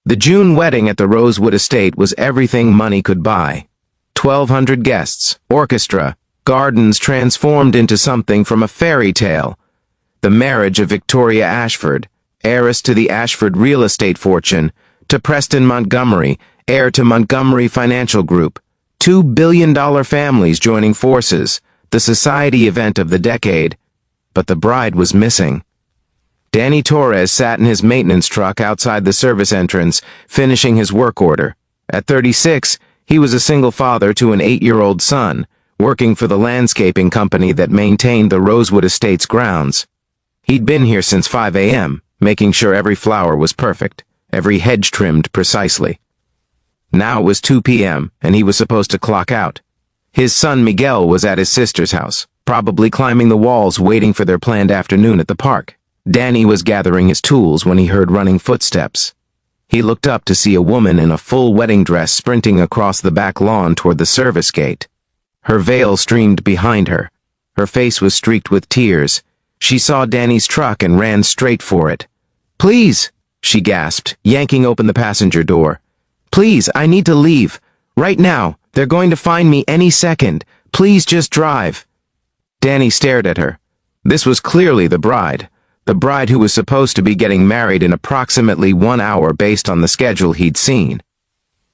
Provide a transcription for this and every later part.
The June wedding at the Rosewood estate was everything money could buy. 1,200 guests, orchestra, gardens transformed into something from a fairy tale. The marriage of Victoria Ashford, heiress to the Ashford real estate fortune, to Preston Montgomery, heir to Montgomery Financial Group. $2 billion families joining forces, the society event of the decade. But the bride was missing. Danny Torres sat in his maintenance truck outside the service entrance, finishing his work order. At 36, he was a single father to an 8-year-old son, working for the landscaping company that maintained the Rosewood Estate's grounds. He'd been here since 5 a.m., making sure every flower was perfect, every hedge trimmed precisely. Now it was 2 p.m., and he was supposed to clock out. His son Miguel was at his sister's house, probably climbing the walls waiting for their planned afternoon at the park. Danny was gathering his tools when he heard running footsteps. He looked up to see a woman in a full wedding dress sprinting across the back lawn toward the service gate. Her veil streamed behind her. Her face was streaked with tears. She saw Danny's truck and ran straight for it. "Please," she gasped, yanking open the passenger door. "Please, I need to leave. Right now. They're going to find me any second. Please just drive." Danny stared at her. This was clearly the bride who was supposed to be getting married in approximately 1 hour based on the schedule he'd seen.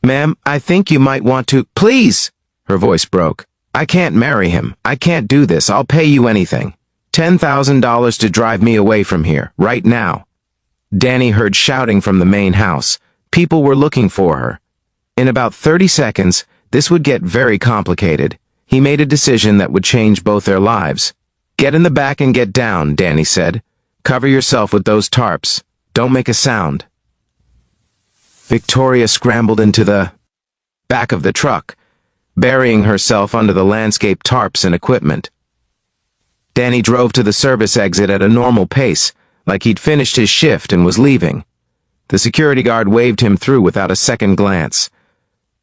"Ma'am, I think you might want to—" "Please!" Her voice broke. "I can't marry him. I can't do this. I'll pay you anything. $10,000 to drive me away from here, right now." Danny heard shouting from the main house. People were looking for her. In about 30 seconds, this would get very complicated. He made a decision that would change both their lives. "Get in the back and get down," Danny said. "Cover yourself with those tarps. Don't make a sound." Victoria scrambled into the back of the truck, burying herself under the landscape tarps and equipment. Danny drove to the service exit at a normal pace, like he'd finished his shift and was leaving. The security guard waved him through without a second glance.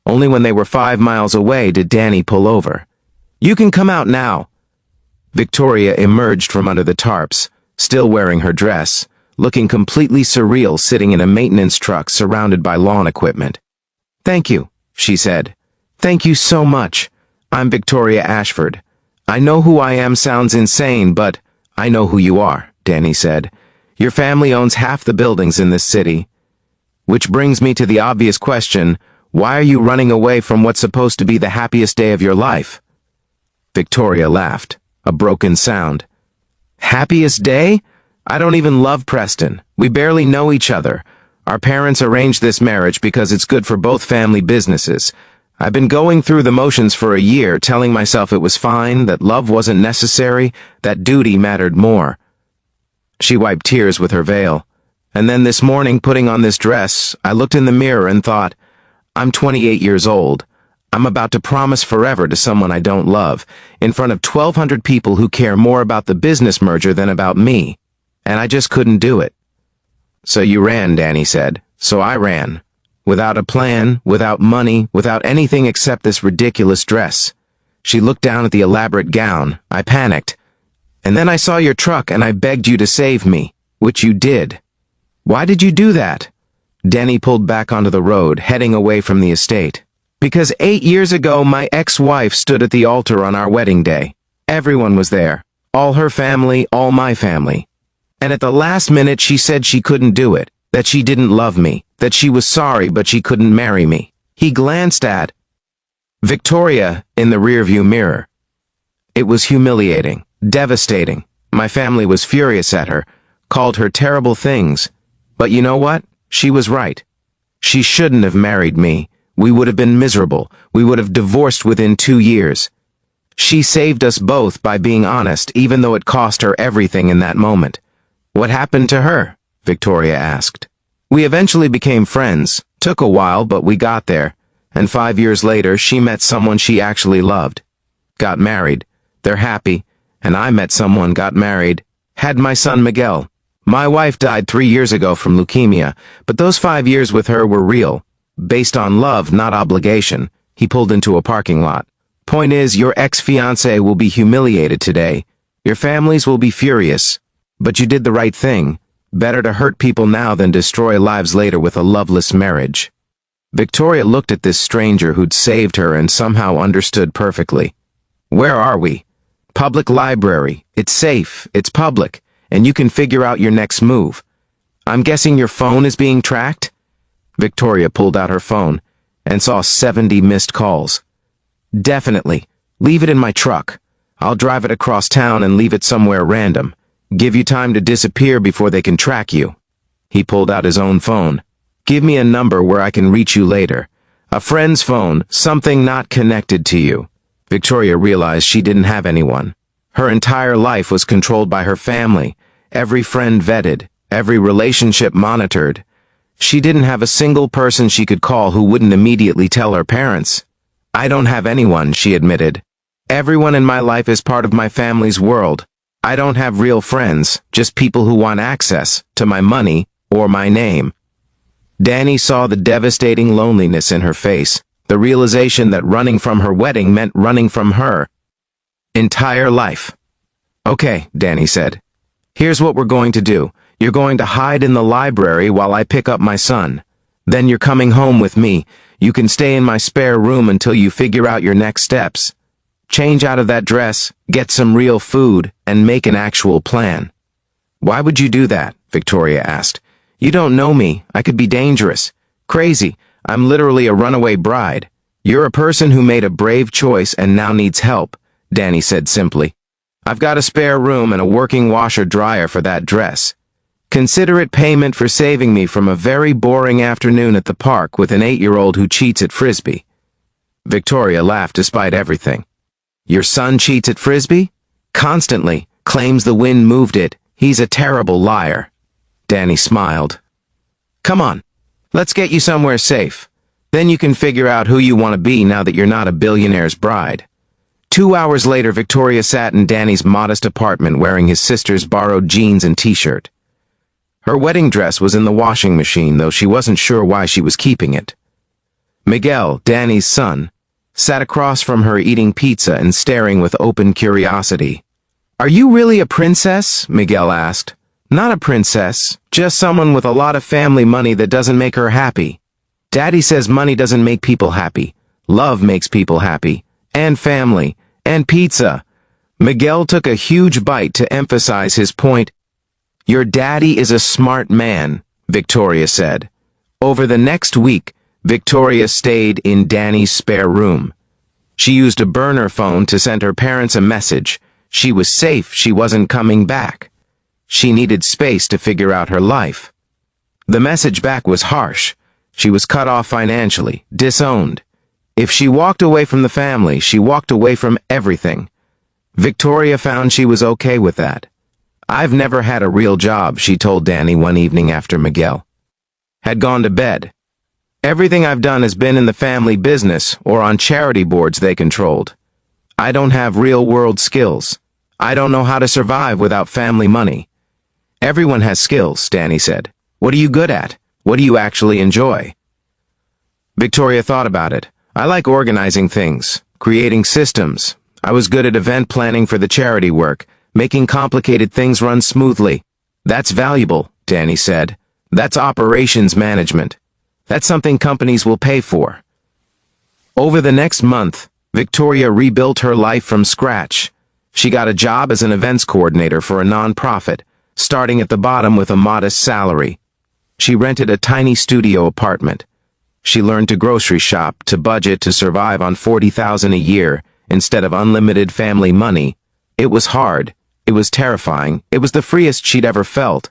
Only when they were 5 miles away did Danny pull over. "You can come out now." Victoria emerged from under the tarps, still wearing her dress, looking completely surreal sitting in a maintenance truck surrounded by lawn equipment. "Thank you," she said. "Thank you so much. I'm Victoria Ashford. I know who I am sounds insane, but I know who you are," Danny said. "Your family owns half the buildings in this city. Which brings me to the obvious question, why are you running away from what's supposed to be the happiest day of your life?" Victoria laughed, a broken sound. "Happiest day? I don't even love Preston. We barely know each other. Our parents arranged this marriage because it's good for both family businesses. I've been going through the motions for a year, telling myself it was fine, that love wasn't necessary, that duty mattered more." She wiped tears with her veil. "And then this morning, putting on this dress, I looked in the mirror and thought, I'm 28 years old. I'm about to promise forever to someone I don't love, in front of 1,200 people who care more about the business merger than about me. And I just couldn't do it." "So you ran," Danny said. "So I ran. Without a plan, without money, without anything except this ridiculous dress." She looked down at the elaborate gown. "I panicked. And then I saw your truck and I begged you to save me, which you did." "Why did you do that?" Danny pulled back onto the road, heading away from the estate. "Because 8 years ago my ex-wife stood at the altar on our wedding day. Everyone was there. All her family, all my family. And at the last minute she said she couldn't do it, that she didn't love me, that she was sorry but she couldn't marry me." He glanced at Victoria in the rearview mirror. It was humiliating, devastating. My family was furious at her, called her terrible things. But you know what? She was right. She shouldn't have married me. We would have been miserable. We would have divorced within 2 years. She saved us both by being honest, even though it cost her everything in that moment. "What happened to her?" Victoria asked. "We eventually became friends. Took a while, but we got there. And 5 years later, she met someone she actually loved. Got married. They're happy. And I met someone, got married. Had my son Miguel. My wife died 3 years ago from leukemia, but those 5 years with her were real. Based on love, not obligation." He pulled into a parking lot. "Point is, your ex-fiancé will be humiliated today. Your families will be furious. But you did the right thing. Better to hurt people now than destroy lives later with a loveless marriage. Victoria looked at this stranger who'd saved her and somehow understood perfectly. Where are we? Public library. It's safe, it's public, and you can figure out your next move. I'm guessing your phone is being tracked? Victoria pulled out her phone and saw 70 missed calls. Definitely. Leave it in my truck. I'll drive it across town and leave it somewhere random. Give you time to disappear before they can track you. He pulled out his own phone. Give me a number where I can reach you later. A friend's phone, something not connected to you. Victoria realized she didn't have anyone. Her entire life was controlled by her family, every friend vetted, every relationship monitored. She didn't have a single person she could call who wouldn't immediately tell her parents. I don't have anyone, she admitted. Everyone in my life is part of my family's world. I don't have real friends, just people who want access to my money or my name. Danny saw the devastating loneliness in her face, the realization that running from her wedding meant running from her entire life. Okay, Danny said. Here's what we're going to do. You're going to hide in the library while I pick up my son. Then you're coming home with me. You can stay in my spare room until you figure out your next steps. Change out of that dress, get some real food, and make an actual plan. Why would you do that? Victoria asked. You don't know me. I could be dangerous. Crazy. I'm literally a runaway bride. You're a person who made a brave choice and now needs help, Danny said simply. I've got a spare room and a working washer-dryer for that dress. Consider it payment for saving me from a very boring afternoon at the park with an 8-year-old who cheats at Frisbee. Victoria laughed despite everything. Your son cheats at Frisbee? Constantly. Claims the wind moved it. He's a terrible liar. Danny smiled. Come on. Let's get you somewhere safe. Then you can figure out who you want to be now that you're not a billionaire's bride. 2 hours later, Victoria sat in Danny's modest apartment wearing his sister's borrowed jeans and t-shirt. Her wedding dress was in the washing machine, though she wasn't sure why she was keeping it. Miguel, Danny's son, sat across from her eating pizza and staring with open curiosity. Are you really a princess? Miguel asked. Not a princess, just someone with a lot of family money that doesn't make her happy. Daddy says money doesn't make people happy. Love makes people happy. And family. And pizza. Miguel took a huge bite to emphasize his point. Your daddy is a smart man, Victoria said. Over the next week, Victoria stayed in Danny's spare room. She used a burner phone to send her parents a message. She was safe, she wasn't coming back. She needed space to figure out her life. The message back was harsh. She was cut off financially, disowned. If she walked away from the family, she walked away from everything. Victoria found she was okay with that. I've never had a real job, she told Danny one evening after Miguel had gone to bed. Everything I've done has been in the family business or on charity boards they controlled. I don't have real-world skills. I don't know how to survive without family money. Everyone has skills, Danny said. What are you good at? What do you actually enjoy? Victoria thought about it. I like organizing things, creating systems. I was good at event planning for the charity work, making complicated things run smoothly. That's valuable, Danny said. That's operations management. That's something companies will pay for. Over the next month, Victoria rebuilt her life from scratch. She got a job as an events coordinator for a nonprofit, starting at the bottom with a modest salary. She rented a tiny studio apartment. She learned to grocery shop, to budget, to survive on $40,000 a year instead of unlimited family money. It was hard. It was terrifying. It was the freest she'd ever felt.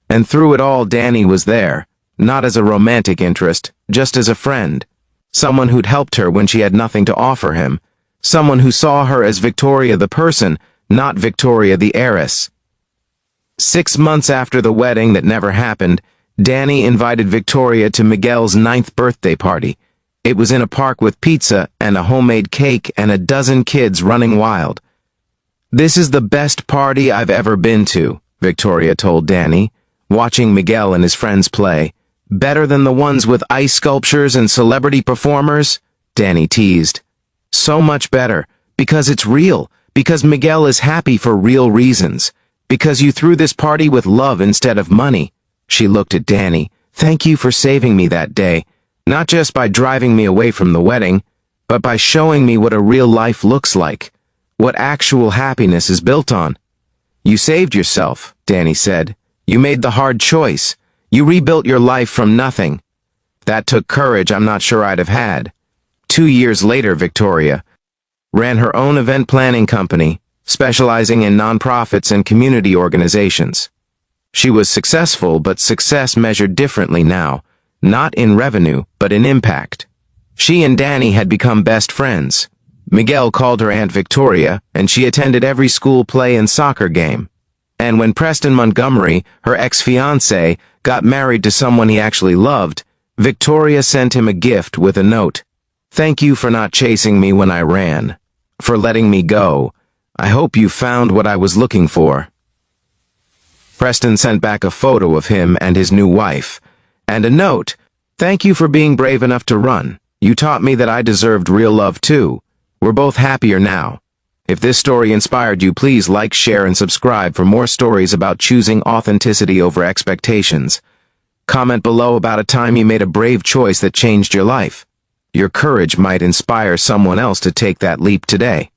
And through it all, Danny was there, not as a romantic interest, just as a friend. Someone who'd helped her when she had nothing to offer him. Someone who saw her as Victoria the person, not Victoria the heiress. 6 months after the wedding that never happened, Danny invited Victoria to Miguel's 9th birthday party. It was in a park with pizza and a homemade cake and a dozen kids running wild. This is the best party I've ever been to, Victoria told Danny, watching Miguel and his friends play. Better than the ones with ice sculptures and celebrity performers? Danny teased. So much better, because it's real, because Miguel is happy for real reasons. Because you threw this party with love instead of money. She looked at Danny. Thank you for saving me that day. Not just by driving me away from the wedding, but by showing me what a real life looks like. What actual happiness is built on. You saved yourself, Danny said. You made the hard choice. You rebuilt your life from nothing. That took courage I'm not sure I'd have had. 2 years later, Victoria ran her own event planning company, specializing in nonprofits and community organizations. She was successful, but success measured differently now, not in revenue, but in impact. She and Danny had become best friends. Miguel called her Aunt Victoria, and she attended every school play and soccer game. And when Preston Montgomery, her ex-fiancé, got married to someone he actually loved, Victoria sent him a gift with a note. Thank you for not chasing me when I ran. For letting me go. I hope you found what I was looking for. Preston sent back a photo of him and his new wife. And a note. Thank you for being brave enough to run. You taught me that I deserved real love too. We're both happier now. If this story inspired you, please like, share, and subscribe for more stories about choosing authenticity over expectations. Comment below about a time you made a brave choice that changed your life. Your courage might inspire someone else to take that leap today.